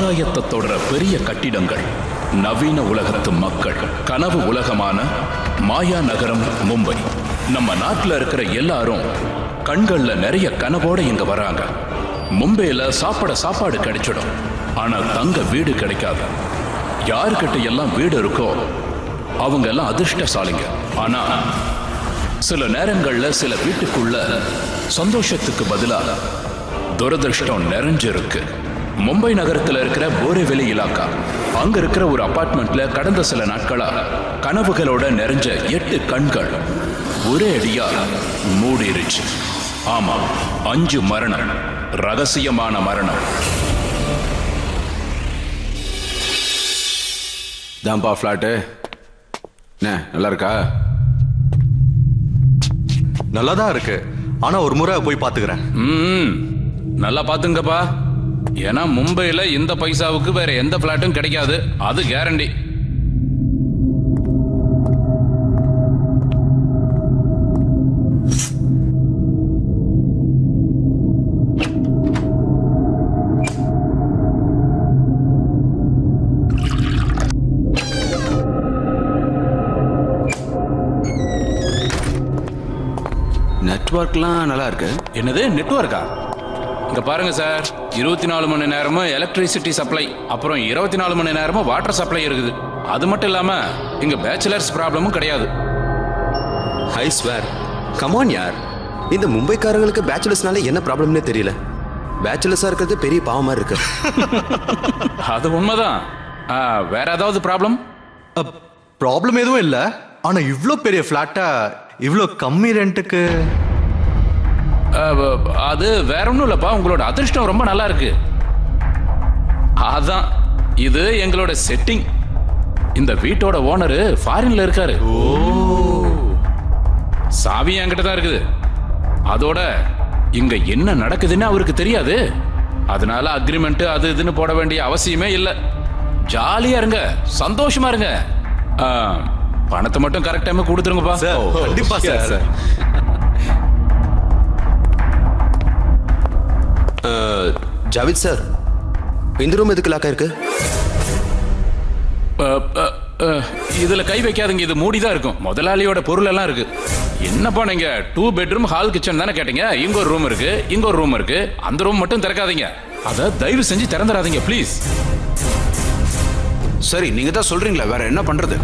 ஆகாயத்தை தொடர பெரிய கட்டிடங்கள், நவீன உலகத்து மக்கள், கனவு உலகமான மாயா நகரம் மும்பை. நம்ம நாட்டில் இருக்கிற எல்லாரும் கண்கள்ல நிறைய கனவோட இங்க வராங்க. மும்பையில சாப்பாடு கிடைச்சிடும், ஆனா தங்க வீடு கிடைக்காது. யாருக்கிட்ட எல்லாம் வீடு இருக்கோ அவங்க எல்லாம் அதிர்ஷ்டசாலிங்க. ஆனா சில நேரங்கள்ல சில வீட்டுக்குள்ள சந்தோஷத்துக்கு பதிலா துரதிருஷ்டம் நிறைஞ்சிருக்கு. மும்பை நகரத்தில் இருக்கிற போரேவெலி இலாக்கா, அங்க இருக்கிற ஒரு அபார்ட்மெண்ட்ல கடந்த சில நாட்களா கனவுகளோட நிறைஞ்ச 8 கண்கள் ஒரே அடியா மூடிருச்சு. ஆமா, 5 மரணம், ரகசியமான மரணம். தாம்பா ஃபிளாட்டு நல்லா இருக்கா? நல்லா தான் இருக்கு, ஆனா ஒரு முறை போய் பாத்துக்கிறேன். நல்லா பாத்துங்கப்பா. ஏன்னா மும்பையில இந்த பைசாவுக்கு வேற எந்த பிளாட்டும் கிடைக்காது, அது கேரண்டி. நெட்வொர்க்லாம் நல்லா இருக்கு. என்னது நெட்வொர்க்கா? இங்க பாருங்க சார், 24 மணி நேரமும் எலக்ட்ரிசிட்டி சப்ளை, அப்புறம் 24 மணி நேரமும் வாட்டர் சப்ளை இருக்குது. அது மட்டும் இல்லாம இங்க பேச்சுலர்ஸ் ப்ராப்ளமும் கிடையாது. ஐ ஸ்வேர், கமான் யார், இந்த மும்பைக்காரங்களுக்கு பேச்சுலர்ஸ்னால என்ன ப்ராப்ளம்னே தெரியல. பேச்சுலர்ஸா இருக்கிறது பெரிய பாவமா இருக்கு. அது உண்மைதான். வேற ஏதாவது ப்ராப்ளம்? ப்ராப்ளம் எதுவும் இல்ல, ஆனா இவ்ளோ பெரிய ஃபிளாட்டா இவ்ளோ கம்மி ரெண்ட்டுக்கு? அது வேற ஒன்றும் இல்லப்பா, உங்களோட அதிர்ஷ்டம் ரொம்ப நல்லா இருக்கு. அதான் இது எங்களோட செட்டிங். இந்த வீட்டோட ஓனரு ஃபாரின்ல இருக்காரு. சாவி என்கிட்ட தான் இருக்குது. அதோட இங்க என்ன நடக்குதுன்னு அவருக்கு தெரியாது. அதனால அக்ரிமெண்ட் அது இதுன்னு போட வேண்டிய அவசியமே இல்லை. ஜாலியா இருங்க, சந்தோஷமா இருங்க. பணத்தை மட்டும் கரெக்ட் டைம் கொடுத்துருங்கப்பா. கண்டிப்பா சார். ஜாவித் சார், இந்த ரூம் எதுக்கு லாக்கா இருக்கு? இதுல கை வைக்காதீங்க, இது மூடிதான் இருக்கும். முதலாளியோட பொருள் எல்லாம் இருக்கு. என்னப்பா நீங்க 2 பெட்ரூம் ஹால் கிச்சன் தானே கேட்டீங்க? இங்க ஒரு ரூம் இருக்கு, இங்க ஒரு ரூம் இருக்கு. அந்த ரூம் மட்டும் திறக்காதீங்க. அத தயவு செஞ்சு திறந்துடாதீங்க ப்ளீஸ். சரி, நீங்க தான் சொல்றீங்களா, வேற என்ன பண்றது?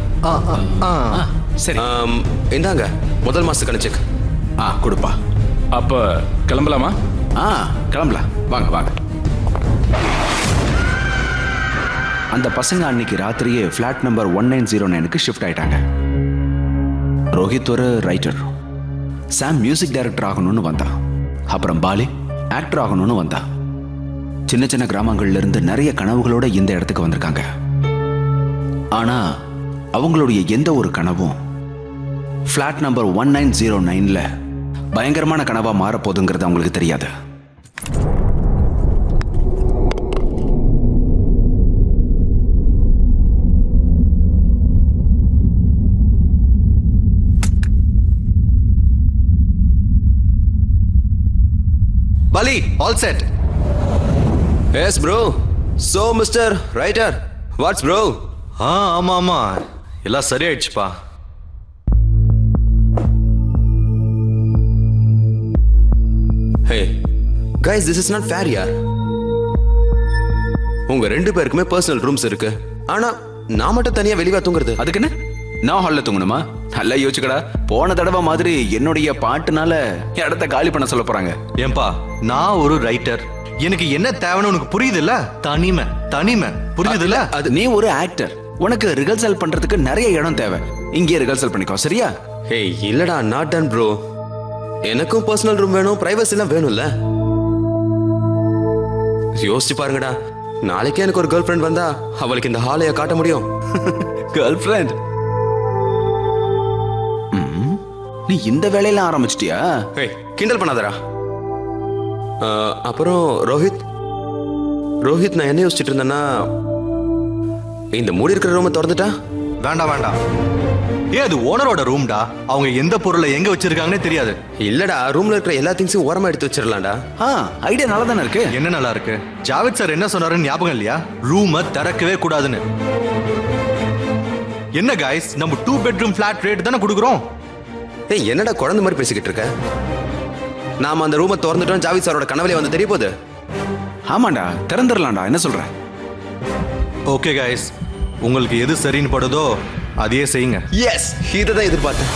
சரி, இந்தாங்க முதல் மாசத்துக்கான செக். கொடுப்பா. அப்ப கிளம்பலாமா? கிளம்பலாம், வாங்க வாங்க. அந்த பசங்க அன்னைக்கு ராத்திரியே ஃபிளாட் நம்பர் 1909க்கு ஷிஃப்ட் ஆயிட்டாங்க. ரோஹித் ஒரு ரைட்டர், சாம் மியூசிக் டைரக்டர் ஆகணும்னு வந்தான். அப்புறம் பாலி ஆக்டர் ஆகணும்னு வந்தான். சின்ன சின்ன கிராமங்கள்ல இருந்து நிறைய கனவுகளோட இந்த இடத்துக்கு வந்திருக்காங்க. ஆனா அவங்களுடைய எந்த ஒரு கனவும் ஃபிளாட் நம்பர் 1909ல பயங்கரமான கனவா மாறப்போகுதுங்கிறது அவங்களுக்கு தெரியாது. Bali, all set. Yes, bro. So, Mr. Writer, what's bro? ஆமா ஆமா, எல்லாம் சரியாயிடுச்சுப்பா. Hey, guys, this is not fair, yaar. உங்க 2 பேருக்குமே பர்சனல் ரூம்ஸ் இருக்கு, ஆனா நான் மட்டும் தனியா வெளியே தூங்குறது. அதுக்கு என்ன, நான் ஹால்ல தூங்கணுமா? நல்லா யோசிக்கடா. போன தடவை மாதிரி என்னுடைய பாட்டுனால இடத்த காலி பண்ண சொல்ல போறாங்க. ஏன்பா, நான் ஒரு ரைட்டர், எனக்கு என்ன தேவைன்னு உனக்கு புரியுது இல்ல? தனிமை தனிமை புரியுது இல்ல? அது நீ ஒரு ஆக்டர், உனக்கு ரிஹர்சல் பண்றதுக்கு நிறைய இடம் தேவை. இங்கே ரிஹர்சல் பண்ணிக்கோ, சரியா? ஹே, இல்லடா, நாட் டன் ப்ரோ. எனக்கும் பர்சனல் ரூம் வேணும், பிரைவசி எல்லாம் வேணும்ல. யோசிச்சு பாருங்கடா, நாளைக்கே எனக்கு ஒரு கேர்ள் ஃப்ரெண்ட் வந்தா அவளுக்கு இந்த ஹாலைய காட்ட முடியும்? Girl friend? நீ இந்த வேலையெல்லாம் ஆரம்பிச்சிட்டியா? கிண்டல் பண்ணாதடா. அப்புறம் ரோஹித், நான் என்ன யோசிச்சுட்டு இருந்தேன்னா, இந்த மூடி இருக்கிற ரூமை திறந்துட்டா? வேண்டாம் வேண்டாம், அது ஓனரோட ரூம்டா. அவங்க எந்த பொருளை எங்க வச்சிருக்காங்கன்னே தெரியாது. இல்லடா, ரூம்ல இருக்கிற எல்லா திங்ஸையும் ஓரமா எடுத்து வச்சிடலாம்டா. ஐடியா நல்லா தானே இருக்கு. என்ன நல்லா இருக்கு? ஜாவேத் சார் என்ன சொன்னாருன்னு ஞாபகம் இல்லையா? ரூமை திறக்கவே கூடாதுன்னு. என்ன காய்ஸ், நம்ம 2 bedroom ஃபிளாட் ரேட் தானே கொடுக்குறோம். என்னடா குழந்தை மாதிரி பேசிக்கிட்டு இருக்க? நாம அந்த ரூமை திறந்துட்டோம், ஜாவேத் சாரோட கனவுல வந்து தெரிய போகுது. ஆமாண்டா, திறந்துடலாம்டா. என்ன சொல்ற? ஓகே காய்ஸ், உங்களுக்கு எது சரின்னு படுதோ அதையே செய்யுங்க. எஸ், இதை எதிர்பார்த்தேன்.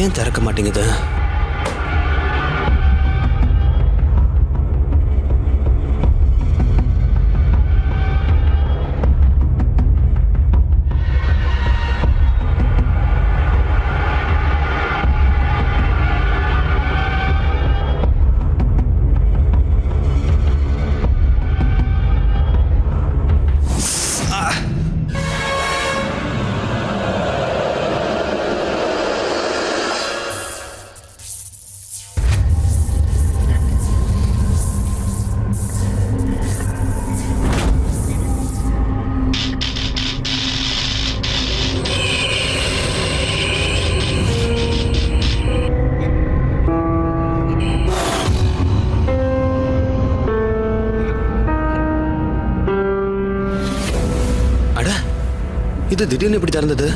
ஏன் திறக்க மாட்டேங்குது? இது திடீர்னு எப்படி திறந்தது?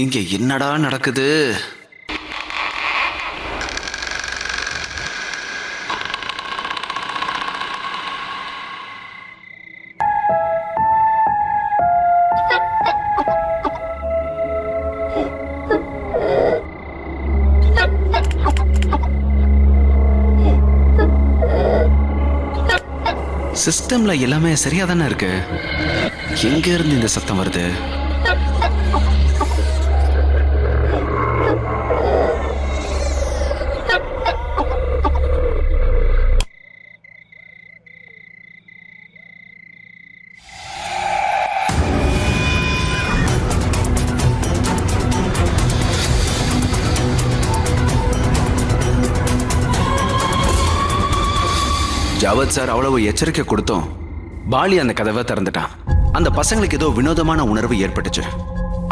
இங்க என்னடா நடக்குது? சிஸ்டம்ல எல்லாமே சரியா தானே இருக்கு. எங்க இருந்து இந்த சத்தம் வருது? ஜாவத் சார் அவ்வளவு எச்சரிக்கை கொடுத்தோம், பாலி அந்த கதவை திறந்துட்டான். அந்த பசங்களுக்கு ஏதோ வினோதமான உணர்வு ஏற்பட்டுச்சு.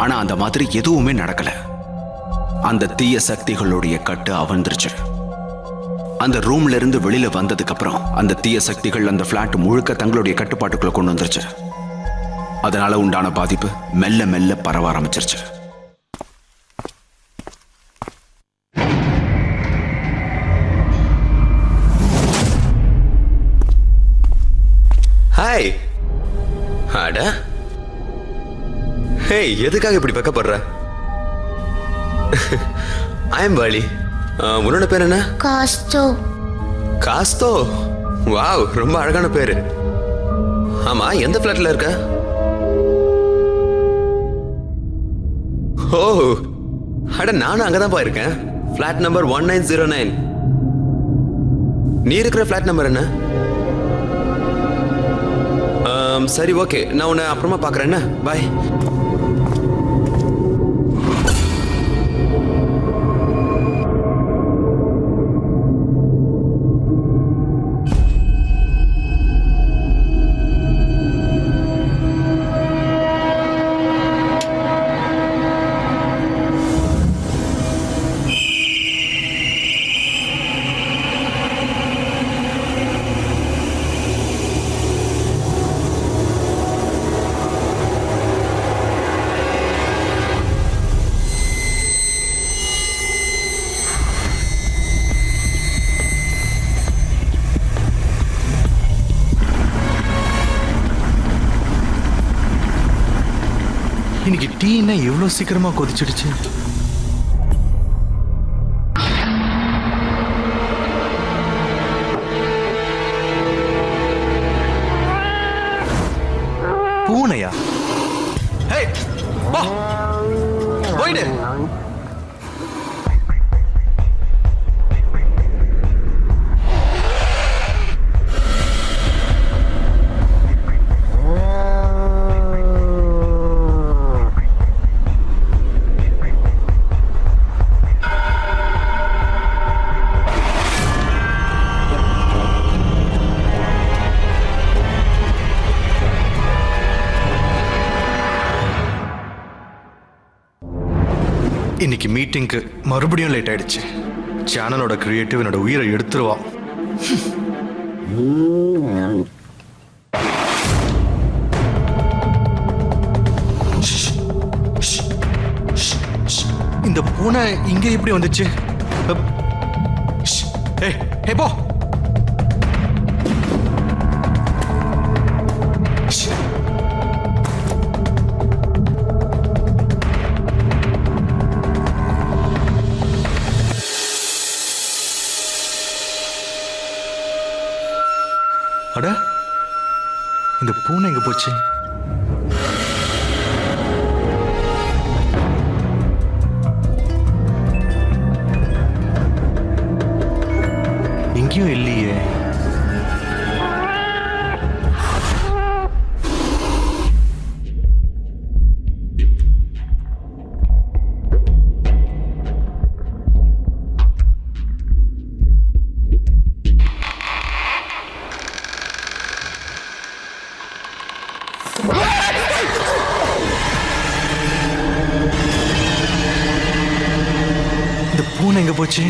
ஆனா அந்த மாதிரி எதுவுமே நடக்கல. அந்த தீய சக்திகளுடைய கட்டு அவிழ்ந்துருச்சு. அந்த ரூம்ல இருந்து வெளியில வந்ததுக்கு அப்புறம் அந்த தீய சக்திகள் அந்த பிளாட் முழுக்க தங்களுடைய கட்டுப்பாட்டுக்குள்ள கொண்டு வந்துருச்சு. அதனால உண்டான பாதிப்பு மெல்ல மெல்ல பரவ ஆரம்பிச்சிருச்சு. ஹாய். அட ஹே, எதுக்காக இப்படி வெக்கப்படுற? I am Vaali. உன்னோட பேர் என்ன? காஸ்டோ. காஸ்தோ? வாவ், ரொம்ப அழகான பேரு. ஆமா, எந்த ஃபிளாட்ல இருக்க? ஓ, அட நானும் அங்கதான் போயிருக்கேன். Flat number 1909. நீ இருக்கிற ஃபிளாட் நம்பர் என்ன? சரி, ஓகே, நான் உன்னை அப்புறமா பார்க்குறேன். என்ன, பாய். இன்னைக்கு டீ என்ன எவ்வளோ சீக்கிரமா கொதிச்சிடுச்சு? பூனையா? ஹேய், வா, போயிடு. இன்னைக்கு மீட்டிங்க்கு மறுபடியும் லேட் ஆயிடுச்சு. சேனலோட கிரியேட்டிவ் என்னோட உயிரை எடுத்துருவான். இந்த பூனை இங்க எப்படி வந்துச்சு? ஏய், போ. அட, இந்த பூனை எங்க போச்சு? எங்கேயும் இல்லையே. இந்த பூனை எங்க போச்சு?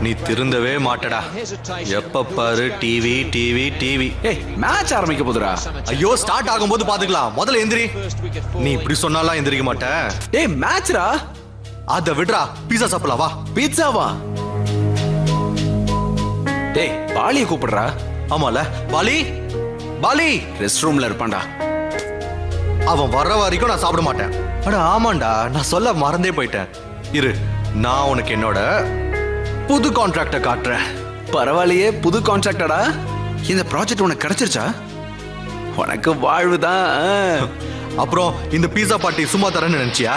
நீ திருந்தவே மாட்டடா. எப்ப பாரு டிவி டிவி டிவி. ஏய், மேட்ச் ஆரம்பிக்க போதுடா. ஐயோ, ஸ்டார்ட் ஆகும்போது பாத்துக்கலாம். முதல்ல எந்திரி. நீ இப்படி சொன்னாலாம் எந்திரிக்க மாட்ட. ஏய், மேட்ச்ரா. அத விடுறா, பீஸா சாப்பிடலாம் வா. பீட்சாவா? டேய், பாலியை கூப்பிடுறா. ஆமால, பாலி பாலி ரெஸ்ட் ரூம்ல இருப்பான்டா. அவன் வர்ற வரைக்கும் நான் சாப்பிட மாட்டேன். அட ஆமாண்டா, நான் சொல்ல மறந்தே போயிட்டேன். இரு, நான் உனக்கு என்னோட புது கான்ட்ராக்ட காட்டுறேன். பரவாயில்லையே, புது கான்ட்ராக்டடா. இந்த ப்ராஜெக்ட் உனக்கு கிடைச்சிருச்சா? உனக்கு வாழ்வுதான். அப்புறம் இந்த பீஸா பார்ட்டி சும்மா தரேன்னு நினைச்சியா?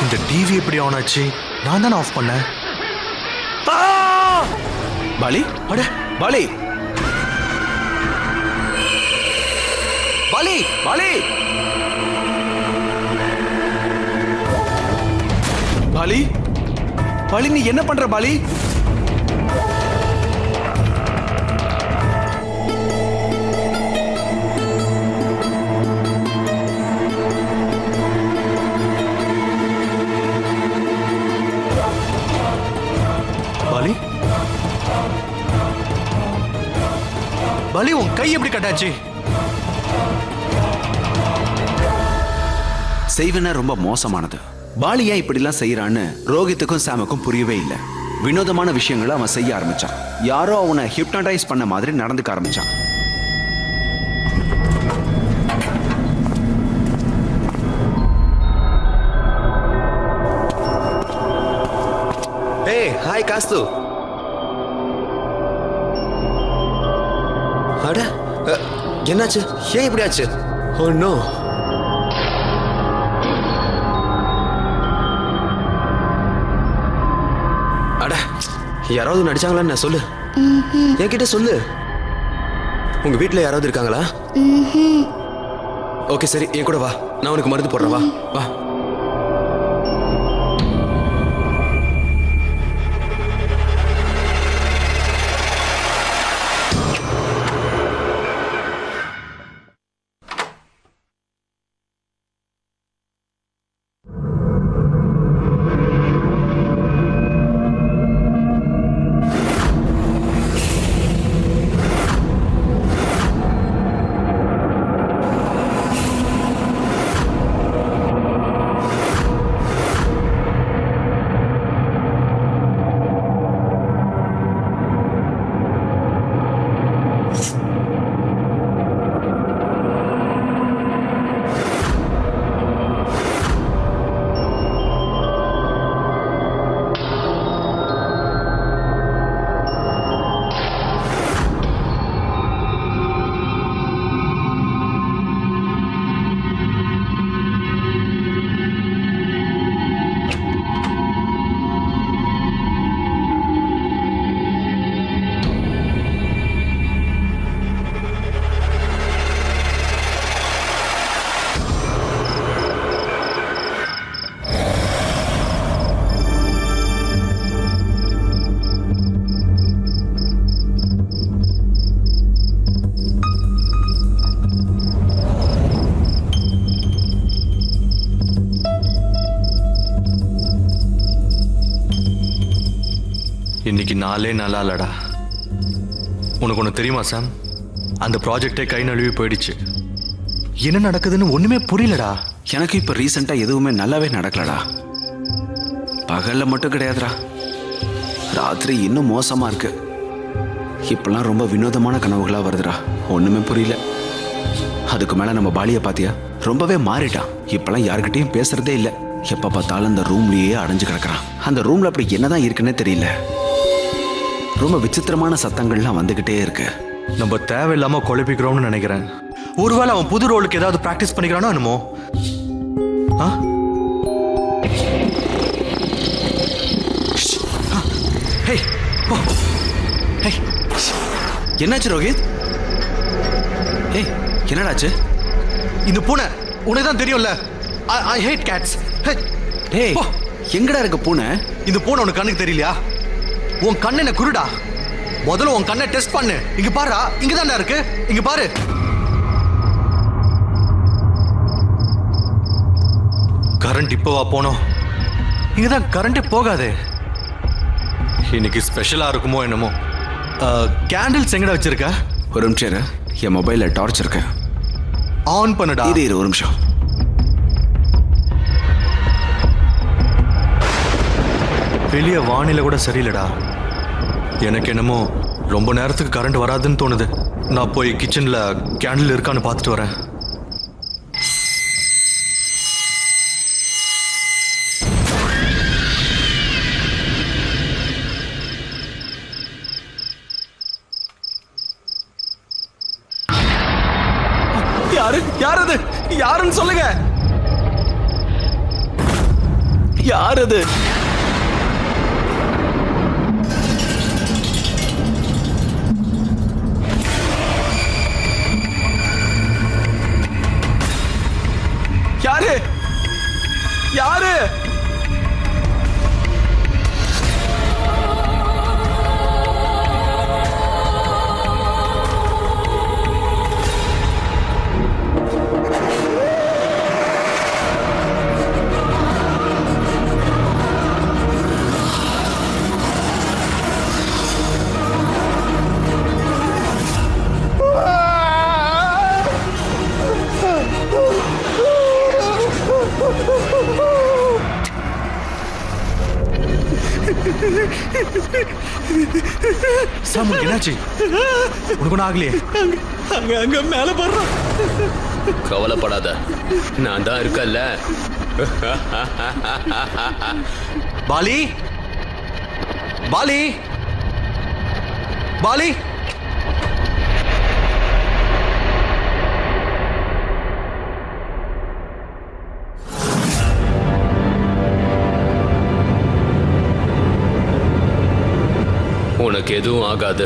இந்த டிவி எப்படி ஆன் ஆச்சு? நான் தானே ஆஃப் பண்ணேன். பாலி அட Poli Poli Poli Poli Poli நீ என்ன பண்ற பாலி? பாலி பாலி உன் கை எப்படி கட்டாச்சு? செய்வன ரொம்ப மோசமானது. பாலி ஏன் இப்படிலாம் செய்யறான்னு ரோஹித்துக்கும் சாமுக்கும் புரியவே இல்லை. வினோதமான விஷயங்களை அவன் செய்ய ஆரம்பிச்சான். யாரோ அவனை ஹிப்னடைஸ் பண்ண மாதிரி நடந்துக்க ஆரம்பிச்சான். ஏய் ஹாய் காஸ்து. அட என்னாச்சு? ஏன் இப்படி ஆச்சு? Oh no. அட யாராவது நடிச்சாங்களான்னு நான் சொல்லு. என்கிட்ட சொல்லு. உங்க வீட்டில் யாராவது இருக்காங்களா? ஓகே சரி என் கூட வா, நான் உனக்கு மருந்து போடுறேன். வா வா. இன்னைக்கு நாளே நல்லா இல்லடா. உனக்கு ஒன்று தெரியுமா சாம்? அந்த ப்ராஜெக்டே கை நழுவி போயிடுச்சு. என்ன நடக்குதுன்னு ஒண்ணுமே புரியலடா. எனக்கு இப்ப ரீசெண்டா எதுவுமே நல்லாவே நடக்கலடா. பகல்ல மட்டும் கிடையாதுடா, ராத்திரி இன்னும் மோசமா இருக்கு. இப்பெல்லாம் ரொம்ப வினோதமான கனவுகளா வருதுடா. ஒண்ணுமே புரியல. அதுக்கு மேல நம்ம பாலியை பாத்தியா? ரொம்பவே மாறிட்டான். இப்பெல்லாம் யாருக்கிட்டையும் பேசுறதே இல்லை. எப்ப பார்த்தாலும் அந்த ரூம்லயே அடைஞ்சு கிடக்குறான். அந்த ரூம்ல அப்படி என்னதான் இருக்குன்னே தெரியல. ரொம்ப விசித்திரமான சத்தங்கள்லாம் வந்துகிட்டே இருக்கு. நம்ம தேவையில்லாம குழப்பிக்கிறோம்னு நினைக்கிறேன். ஒருவேளை அவன் புது ரோலுக்கு ஏதாவது பிராக்டிஸ் பண்ணிக்கிறானோ என்னமோ. என்னாச்சு ரோஹித்? ஏய் என்னடாச்சு? இந்த பூனை உனக்கு தான் தெரியும்ல. I hate cats. ஏய் எங்கடா இருக்கு பூனை? இந்த பூனை உனக்கு கண்ணுக்கு தெரியலையா? உன் கண்ணு என்ன குருடா? முதல்ல உன் கண்ணை டெஸ்ட் பண்ணு. இங்க பாரு, இங்க தான்டா இருக்கு. இங்க பாரு. கரண்ட் இப்போவா போனோம்? இங்கதான் கரண்டே போகாதே. இன்னைக்கு ஸ்பெஷலா இருக்குமோ என்னமோ. கேண்டில்ஸ் எங்கடா வச்சிருக்க? ஒரு நிமிஷம் இரு. என் மொபைல்ல டார்ச் இருக்கு. ஆன் பண்ணுடா. இரு ஒரு நிமிஷம். வெளிய வானிலை கூட சரியில்லடா. எனக்கு என்னமோ ரொம்ப நேரத்துக்கு கரண்ட் வராதுன்னு தோணுது. நான் போய் கிச்சன்ல கேண்டில் இருக்கான்னு பார்த்துட்டு வரேன். யாரு அது? யாருன்னு சொல்லுங்க. யார் அது? யாரு? சாம் என்னாச்சு? உனக்கு ஒன்றும் ஆகலையே? அங்க அங்க மேல போடுறான். கவலைப்படாத, நான் தான் இருக்கல்ல. Poli, Poli, Poli. உனக்கு எதுவும் ஆகாது,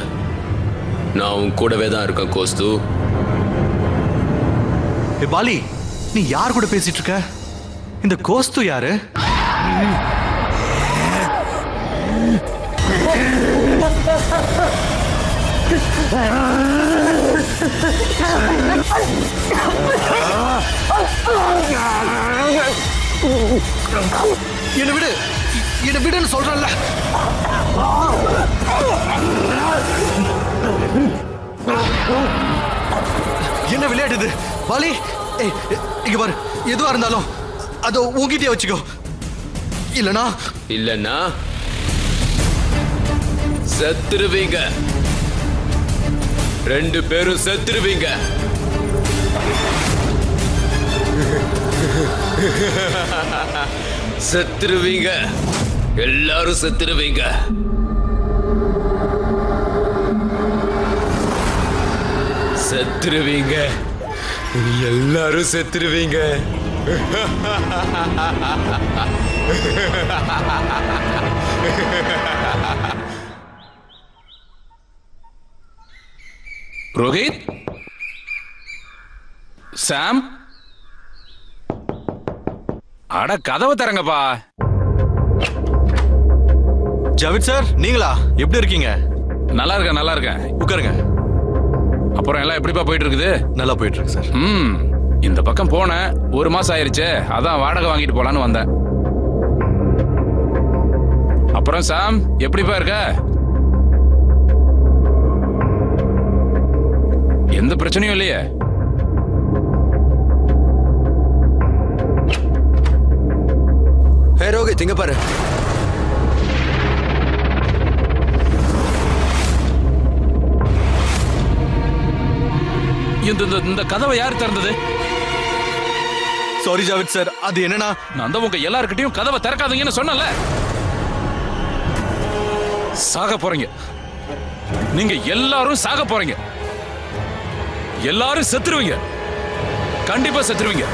நான் உன் கூடவே தான் இருக்கேன் கோஸ்து. பாலி, நீ யார் கூட பேசிட்டு இருக்க? இந்த கோஸ்து யாரு? என்ன விடு, என்ன விடுன்னு சொல்றேன்ல. என்ன விளையாடுது பாலி? ஏய், இங்க பாரு, எதுவா இருந்தாலும் அதோ உங்ககிட்டயே வச்சுக்கோ. இல்லனா செத்துருவீங்க, 2 பேரும் செத்துருவீங்க. செத்துருவீங்க, எல்லாரும் செத்துருவீங்க. செத்துருவீங்க, எல்லாரும் செத்துருவீங்க. ரோஹித், சாம், அட கதவை தரங்கப்பா. ஜாவித் சார், நீங்களா? எப்படி இருக்கீங்க? நல்லா இருக்கேன், நல்லா இருக்கேன். உட்காருங்க. அப்புறம் எல்லாம் எப்படிப்பா போயிட்டு இருக்குது? நல்லா போயிட்டு இருக்கு சார். இந்த பக்கம் போனேன், 1 மாசம் ஆயிருச்சு, அதான் வாடகை வாங்கிட்டு போலான்னு வந்தேன். அப்புறம் சாம், எப்படிப்பா இருக்க? எந்த பிரச்சனையும் இல்லையே? ஹே ரோஹித், இங்க பாரு. இந்த கதவை யார் திறந்தது? சாரி ஜாவித் சார், அது என்னன்னா, நான் தான் உங்க எல்லார்கிட்டயும் கதவை திறக்காதீங்கன்னு சொன்னல. சாக போறீங்க, நீங்க எல்லாரும் சாக போறீங்க. எல்லாரும் செத்துருவீங்க, கண்டிப்பா செத்துருவீங்க.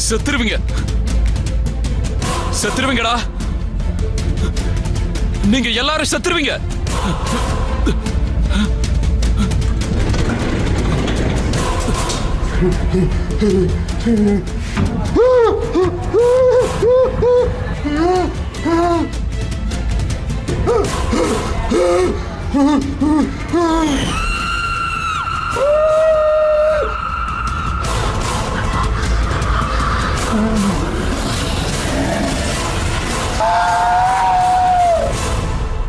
செத்துருவீங்க, செத்துருவீங்கடா. நீங்க எல்லாரும் செத்துருவீங்க.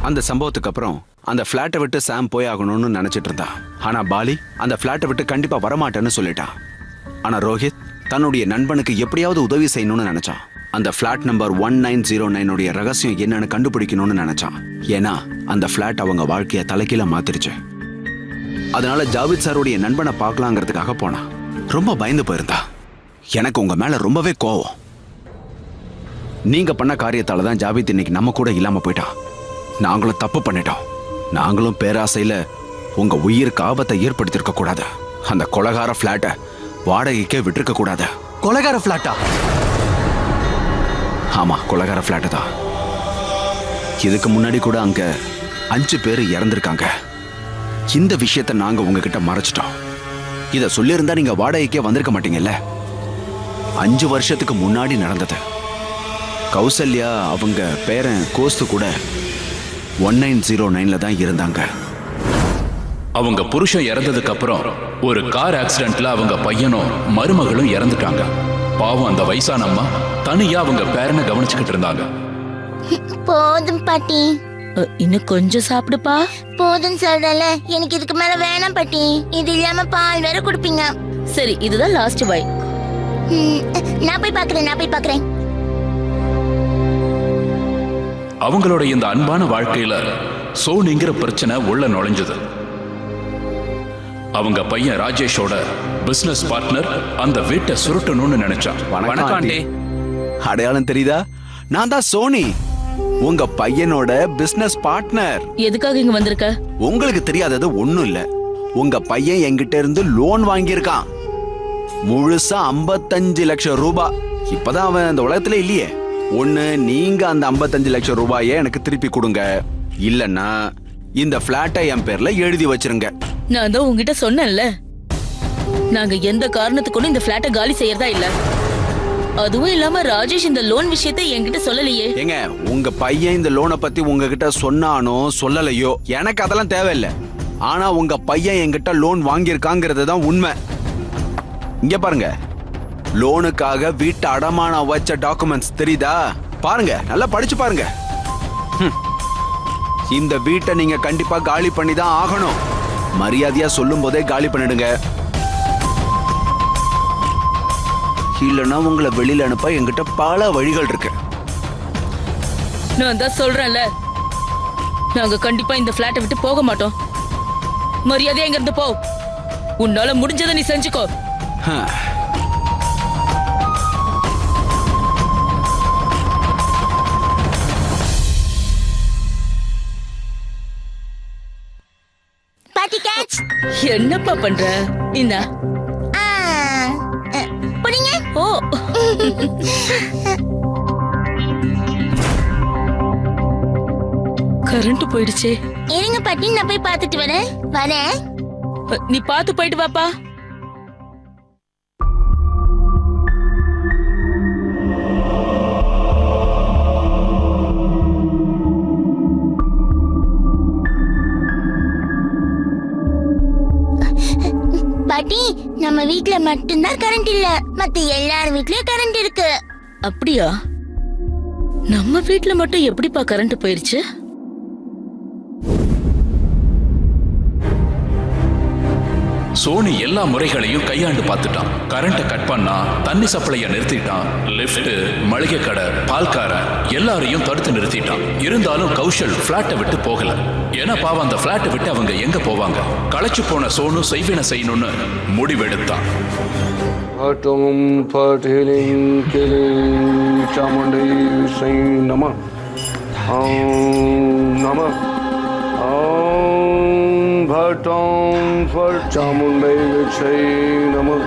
அந்த சம்பவத்துக்கு அப்புறம் அந்த பிளாட்டை விட்டு சாம் போய் ஆகணும்னு நினைச்சிட்டு இருந்தான். ஆனா பாலி அந்த பிளாட்டை விட்டு கண்டிப்பா வரமாட்டேன்னு சொல்லிட்டான். ஆனா ரோஹித் தன்னுடைய நண்பனுக்கு எப்படியாவது உதவி செய்யணும்னு நினைச்சான். அந்த பிளாட் நம்பர் 1909 ரகசியம் என்னன்னு கண்டுபிடிக்கணும்னு நினைச்சான். ஏன்னா அந்த பிளாட் அவங்க வாழ்க்கைய தலைகீழ மாத்திருச்சு. அதனால ஜாவித் சாருடைய நண்பனை பார்க்கலாங்கிறதுக்காக போனான். ரொம்ப பயந்து போயிருந்தா. எனக்கு உங்க மேல ரொம்பவே கோவம். நீங்க பண்ண காரியத்தால தான் ஜாவித் இன்னைக்கு நம்ம கூட இல்லாம போயிட்டான். நாங்களும் தப்பு பண்ணிட்டோம். நாங்களும் பேராசையில உங்க உயிருக்கு ஆபத்தை ஏற்படுத்திருக்க கூடாது. அந்த கொலகார பிளாட்டை வாடகைக்கே விட்டுருக்க கூடாது. கொலைகார பிளாட்டா? ஆமா, கொலகார பிளாட்டு தான். இதுக்கு முன்னாடி கூட அங்க 5 பேர் இறந்திருக்காங்க. இந்த விஷயத்தை நாங்க உங்ககிட்ட மறைச்சிட்டோம். இத சொல்லியிருந்தா நீங்க வாடகைக்கே வந்திருக்க மாட்டீங்கல்ல. 5 வருஷத்துக்கு முன்னாடி நடந்தது. கௌசல்யா அவங்க பேரன் கோஸ்து கூட 1909ல தான் இருந்தாங்க. அவங்க புருஷன் இறந்ததுக்கு அப்புறம் ஒரு கார் ஆக்சிடென்ட்ல அவங்க பையனும் மருமகளும் இறந்துட்டாங்க. பாவம் அந்த வயசான அம்மா தனியா அவங்க பேரனை கவனிச்சுக்கிட்டு இருந்தாங்க. போதும் பாட்டி. இன்னும் கொஞ்சம் சாப்பிடுப்பா. போதும் சொல்றல, எனக்கு இதுக்கு மேல வேணாம் பாட்டி. இது இல்லாம பால் வேற குடுப்பீங்க. சரி, இதுதான் லாஸ்ட் பை. நான் போய் பாக்குறேன். அவங்களோட இந்த அன்பான வாழ்க்கையில சோனிங்கிற பிரச்சனை உள்ள நுழைஞ்சது. அவங்க பையன் ராஜேஷோட பிசினஸ் பார்ட்னர் அந்த வீட்டை சுருட்டணும்னு நினைச்சான். வணக்கம் ஆண்டி. அடையாளம் தெரியுதா? நான் தான் சோனி, உங்க பையனோட பிசினஸ் பார்ட்னர். எதுக்காக இங்க வந்திருக்க? உங்களுக்கு தெரியாதது ஒண்ணும் இல்ல. உங்க பையன் என்கிட்ட இருந்து லோன் வாங்கியிருக்கான். முழுசா 55 லட்சம் ரூபாய். இப்பதான் அவன் அந்த உலகத்துல இல்லையே. ஒண்ணு நீங்க அந்த 55 லட்சம் ரூபாயை எனக்கு திருப்பி கொடுங்க, இல்லன்னா இந்த பிளாட்டை என் பேர்ல எழுதி வச்சிருங்க. நான் தான் உங்ககிட்ட சொன்னேன்ல, நாங்க எந்த காரணத்துக்கு இந்த பிளாட்டை காலி செய்யறதா இல்ல. அதுவும் இல்லாம ராஜேஷ் இந்த லோன் விஷயத்தை என்கிட்ட சொல்லலையே. ஏங்க, உங்க பையன் இந்த லோனை பத்தி உங்ககிட்ட சொன்னானோ சொல்லலையோ எனக்கு அதெல்லாம் தேவையில்லை. ஆனா உங்க பையன் என்கிட்ட லோன் வாங்கியிருக்காங்கிறது தான் உண்மை. இங்க பாருங்க, லோனுக்காக வீட்டை அடமானம் வச்ச டாக்குமெண்ட்ஸ் தெரியுதா? பாருங்க, நல்லா படிச்சு பாருங்க. இந்த வீட்டை நீங்க கண்டிப்பா காலி பண்ணி தான் ஆகணும். மரியாதையா சொல்லும் போதே காலி பண்ணிடுங்க, இல்லைன்னா உங்களை வெளியில அனுப்ப என்கிட்ட பல வழிகள் இருக்கு. நான் தான் சொல்றேன்ல, நாங்க கண்டிப்பா இந்த பிளாட்டை விட்டு போக மாட்டோம். மரியாதையா இங்க இருந்து போ. உன்னால முடிஞ்சதை நீ செஞ்சுக்கோ. பாட்டி கேட்ச். என்னப்பா பண்ற? இந்த புடிங்க. ஓ, கரண்ட் போயிடுச்சே. இருங்க பாட்டி, நான் போய் பார்த்துட்டு வரேன். நீ பார்த்து போயிட்டு வாப்பா. பாட்டி, நம்ம வீட்ல மட்டும்தான் கரண்ட் இல்ல, மத்த எல்லார் வீட்லயும் கரண்ட் இருக்கு. அப்படியா? நம்ம வீட்ல மட்டும் எப்படிப்பா கரண்ட் போயிருச்சு? சோனி எல்லா முறைகளையும் கையாண்டு பார்த்துட்டான். கரண்ட்டை கட் பண்ணா, தண்ணி சப்ளைய நிறுத்திட்டான், லிஃப்ட், மளிகை கடை, பால்கார எல்லாரையும் தடுத்து நிறுத்திட்டான். இருந்தாலும் கௌஷல் பிளாட்டை விட்டு போகல. ஏன்னா பாவம், அந்த பிளாட்டை விட்டு அவங்க எங்க போவாங்க? களைச்சு போன சோனு செய்வினை செய்யணும்னு முடிவெடுத்தான். Bhattam for Chamundai Vichai Namah.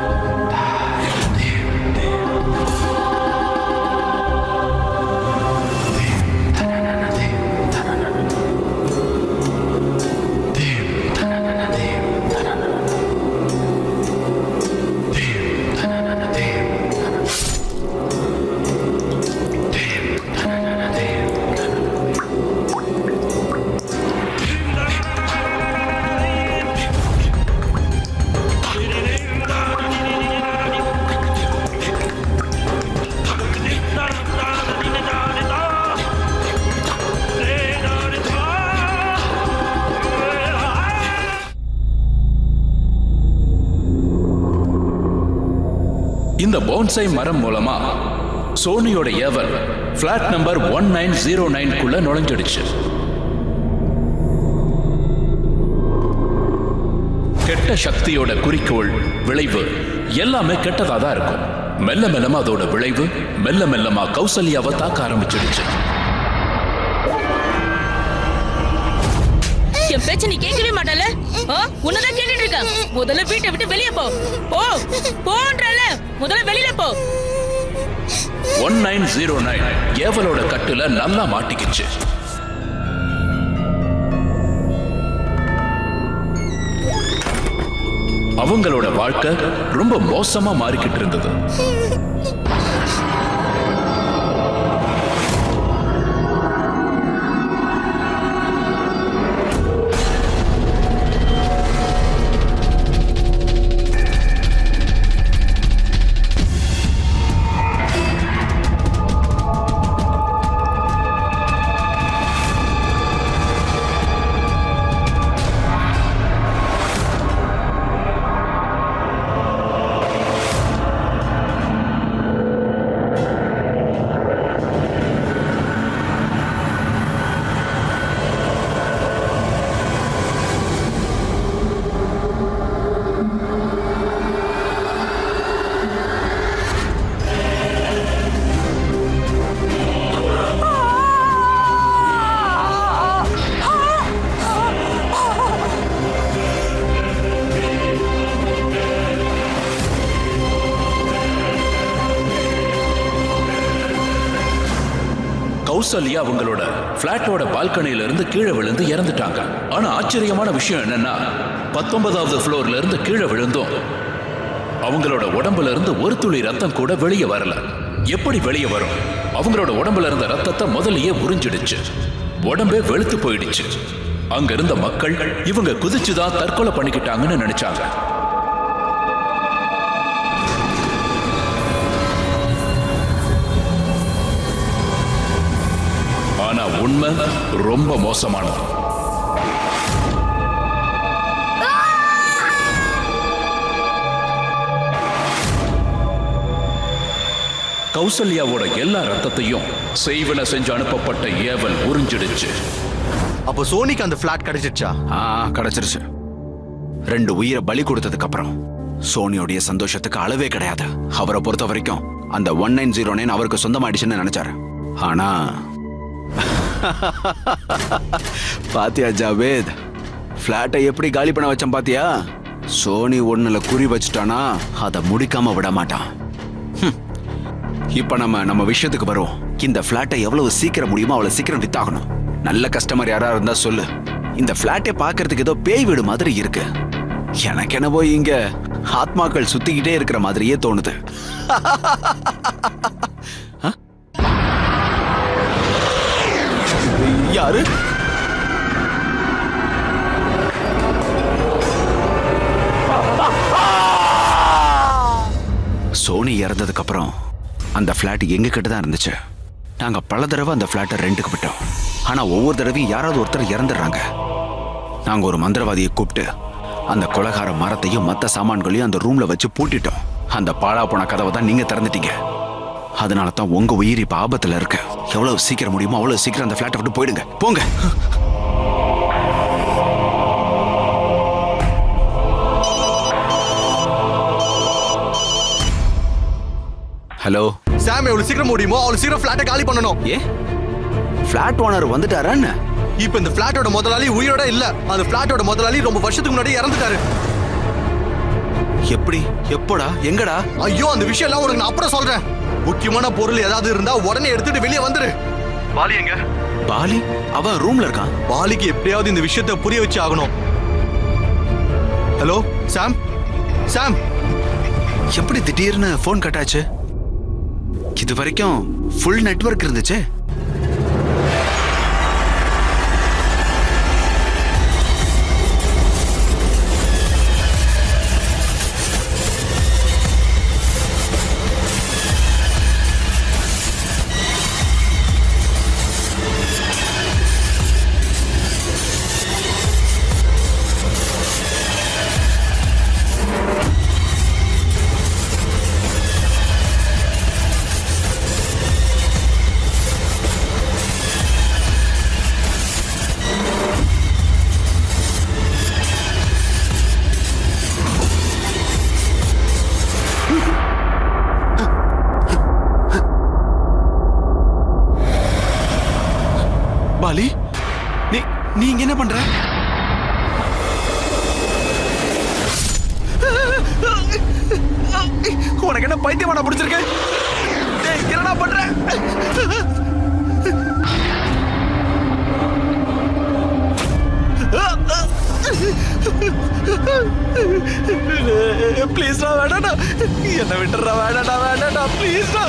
இந்த போன்சை மரம் மூலமா சோனியோட ஏவல் பிளாட் நம்பர் 1909 நுழைஞ்சிடுச்சு. கெட்ட சக்தியோட குறிக்கோள், விளைவு எல்லாமே கெட்டதா தான் இருக்கும். மெல்ல மெல்லமா அதோட விளைவு மெல்ல மெல்லமா கௌசல்யாவை தாக்க ஆரம்பிச்சிடுச்சு. என் பேச்ச நீ கேட்கவே மாட்டல. உன்னதான் கேட்டுட்டு இருக்க. முதல்ல வீட்டை விட்டு வெளியே போ. போன்றல, முதல்ல வெளியில போ. 1909 ஏவலோட கட்டுல நல்லா மாட்டிக்கிச்சு. அவங்களோட வாழ்க்கை ரொம்ப மோசமா மாறிக்கிட்டு இருந்தது. கௌசல்யா அவங்களோட பிளாட்டோட பால்கனியில இருந்து கீழே விழுந்து இறந்துட்டாங்க. ஆனா ஆச்சரியமான விஷயம் என்னன்னா 19வது ஃப்ளோர்ல இருந்து கீழே விழுந்தும் அவங்களோட உடம்புல இருந்து ஒரு துளி ரத்தம் கூட வெளியே வரல. எப்படி வெளியே வரும்? அவங்களோட உடம்புல இருந்த ரத்தத்தை முதல்லயே உறிஞ்சிடுச்சு. உடம்பே வெளுத்து போயிடுச்சு. அங்க இருந்த மக்கள் இவங்க குதிச்சுதான் தற்கொலை பண்ணிக்கிட்டாங்கன்னு நினைச்சாங்க. ஆனா உண்மை ரொம்ப மோசமானது. கௌசல்யாவோட எல்லா ரத்தத்தையும் செய்வன செஞ்சு அனுப்பப்பட்ட ஏவல் உறிஞ்சிடுச்சு. அப்போ சோனிக்கு அந்த பிளாட் கிடைச்சிருச்சா? கிடைச்சிருச்சு. 2 உயிரை பலி கொடுத்ததுக்கு அப்புறம் சோனியோடைய சந்தோஷத்துக்கு அளவே கிடையாது. அவரை பொறுத்த வரைக்கும் அந்த 1909 அவருக்கு சொந்தமாயிடுச்சுன்னு நினைச்சாரு. ஆனா பாத்தியா ஜாவேத், பிளாட்டை எப்படி காலி பண்ண வச்சேன் பாத்தியா? சோனி ஒண்ணுல குறி வச்சுட்டானா அதை முடிக்காம விட மாட்டான். இப்ப நம்ம விஷயத்துக்கு வருவோம். இந்த பிளாட்டை எவ்வளவு சீக்கிரம் முடியுமோ அவ்வளவு சீக்கிரம் வித்தாகணும். நல்ல கஸ்டமர் யாரா இருந்தா சொல்லு. இந்த பிளாட்டை பாக்குறதுக்கு ஏதோ பேய் வீடு மாதிரி இருக்கு. எனக்கு என்னவோ இங்க ஆத்மாக்கள் சுத்திக்கிட்டே இருக்கிற மாதிரியே தோணுது. யாரு? சோனி இறந்ததுக்கு அப்புறம் அந்த பிளாட் எங்க கிட்ட தான் இருந்துச்சு. நாங்க பல தடவை அந்த பிளாட்டை ரெண்டுக்கு விட்டோம். ஆனா ஒவ்வொரு தடவையும் யாராவது ஒருத்தர் இறந்துடுறாங்க. நாங்க ஒரு மந்திரவாதியை கூப்பிட்டு அந்த கொலகார மரத்தையும் மற்ற சாமான்களையும் அந்த ரூம்ல வச்சு பூட்டிட்டோம். அந்த பாழா போன கதவை தான் நீங்க திறந்துட்டீங்க. அதனால தான் உங்க உயிர் இப்ப ஆபத்துல இருக்கு. எவ்வளவு சீக்கிரம் முடியுமோ அவ்வளவு சீக்கிரம் அந்த பிளாட்டை விட்டு போயிடுங்க. போங்க. ஹலோ சாம், எவ்வளவு சீக்கிரம் முடியுமோ அவ்வளவு சீக்கிரம் பிளாட்டை காலி பண்ணணும். பிளாட் ஓனர் வந்துட்டாரா? இப்ப இந்த பிளாட்டோட முதலாளி உயிரோட இல்ல. அந்த பிளாட்டோட முதலாளி ரொம்ப வருஷத்துக்கு முன்னாடி இறந்துட்டாரு. எப்படி? எப்போடா? எங்கடா? ஐயோ, அந்த விஷயம் எல்லாம் உனக்கு நான் அப்புறம் சொல்றேன். முக்கியமான பொருள் ஏதாவது இருந்தா உடனே எடுத்துட்டு வெளியே வந்துரு. பாலி எங்க? பாலி அவன் ரூம்ல இருக்கான். பாலிக்கு எப்படியாவது இந்த விஷயத்தை புரிய வச்சு ஆகணும். ஹலோ சாம். சாம், எப்படி திடீர்னு போன் கட் ஆச்சு? இது வரைக்கும் ஃபுல் நெட்வொர்க் இருந்துச்சு. பாலி, நீங்க என்ன பண்ற? உனக்கு என்ன பைத்தியமான பிடிச்சிருக்கு? என்னடா பண்ற? ப்ளீஸ்டா வேணாடா, என்ன விட்டுறா, வேணாடா வேணாடா ப்ளீஸ்டா.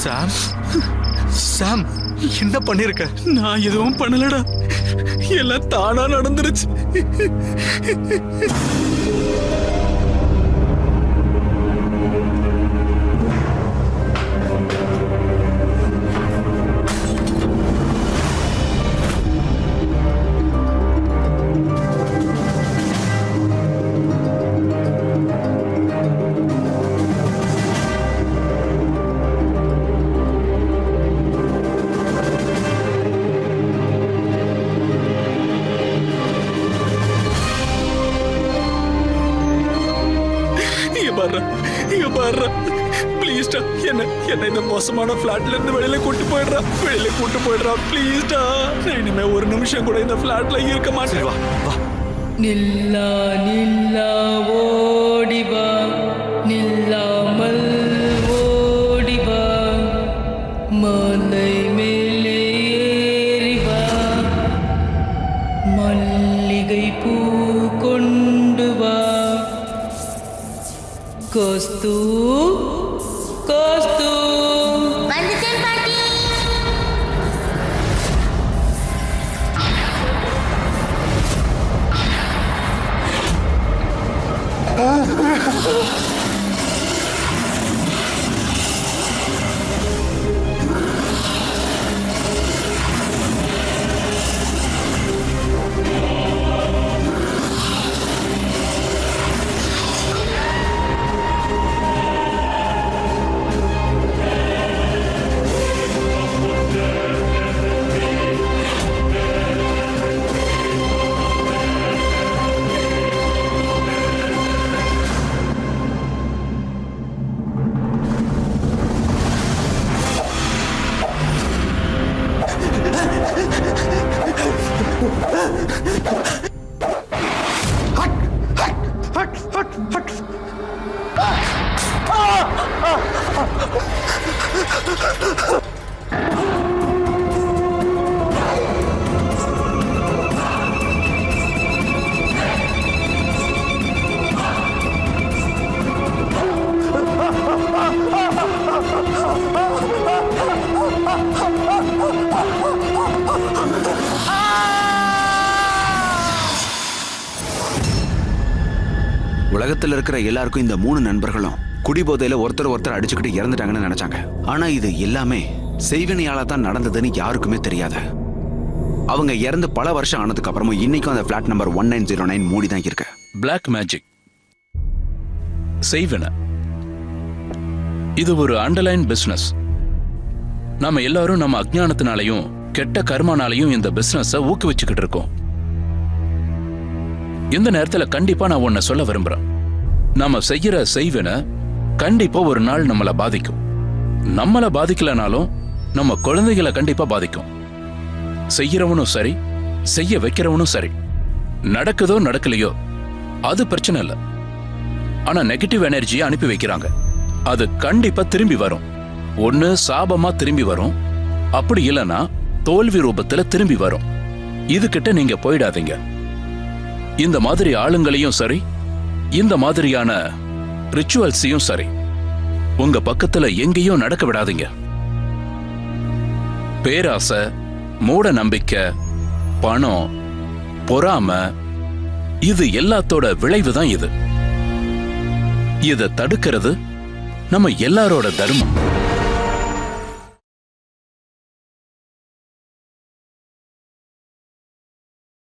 சாம், சாம், என்ன பண்ணிருக்க? நான் எதுவும் பண்ணலடா, எல்லாம் தானா நடந்துருச்சு. ப்ளீஸ்டா, என்ன இந்த மோசமான பிளாட்ல இருந்து வெளியில கூட்டு போயிடுறா ப்ளீஸ்டா. நான் இனிமே ஒரு நிமிஷம் கூட இந்த பிளாட்ல இருக்க மாட்டேன். வா வா. நில்லா நில்லா ஓடிவா, நில்லாமல் ஓடிவா, மலை மேலே ஏறிவா, மல்லிகை பூ கொண்டு வா, கோஸ்து கோஸ்து. வந்துட்டேன் பாட்டி. உலகத்துல இருக்கிற எல்லாருக்கும் இந்த 3 நண்பர்களும் குடிபோதையில ஒருத்தர் அடிச்சுக்கிட்டு இறந்துட்டாங்கன்னு நினைச்சாங்க. ஆனா இது எல்லாமே செய்வினையால தான் நடந்ததுன்னு யாருக்குமே தெரியாது. அவங்க இறந்து பல வருஷம் ஆனதுக்கு அப்புறமும் இன்னைக்கும் அந்த பிளாட் நம்பர் 1909 மூடி தான் இருக்கு. பிளாக் மேஜிக், செய்வினை, இது ஒரு அண்டர்லைன் பிசினஸ். நாம எல்லாரும் நம்ம அஜ்ஞானத்தினாலையும் கெட்ட கர்மானாலையும் இந்த பிசினஸை ஊக்குவிச்சுக்கிட்டு இருக்கோம். இந்த நேரத்துல கண்டிப்பா நான் ஒன்ன சொல்ல விரும்புறேன். நாம செய்யற செய்வினை கண்டிப்பா ஒரு நாள் நம்மளை பாதிக்கும். நம்மளை பாதிக்கலனாலும் நம்ம குழந்தைகளை கண்டிப்பா பாதிக்கும். செய்யறவனும் சரி, செய்ய வைக்கிறவனும் சரி. நடக்குதோ நடக்கலையோ அது பிரச்சனை இல்லை. ஆனா நெகட்டிவ் எனர்ஜியை அனுப்பி வைக்கிறாங்க. அது கண்டிப்பா திரும்பி வரும். ஒண்ணு சாபமா திரும்பி வரும், அப்படி இல்லைன்னா தோல்வி ரூபத்துல திரும்பி வரும். இதுகிட்ட நீங்க போயிடாதீங்க. இந்த மாதிரி ஆளுங்களையும் சரி, இந்த மாதிரியான ரிச்சுவல்ஸையும் சரி உங்க பக்கத்துல எங்கேயும் நடக்க விடாதீங்க. பேராசை, மூட நம்பிக்கை, பணம், பொறாமை, இது எல்லாத்தோட விளைவுதான் இது. இதை தடுக்கிறது நம்ம எல்லாரோட தர்மம்.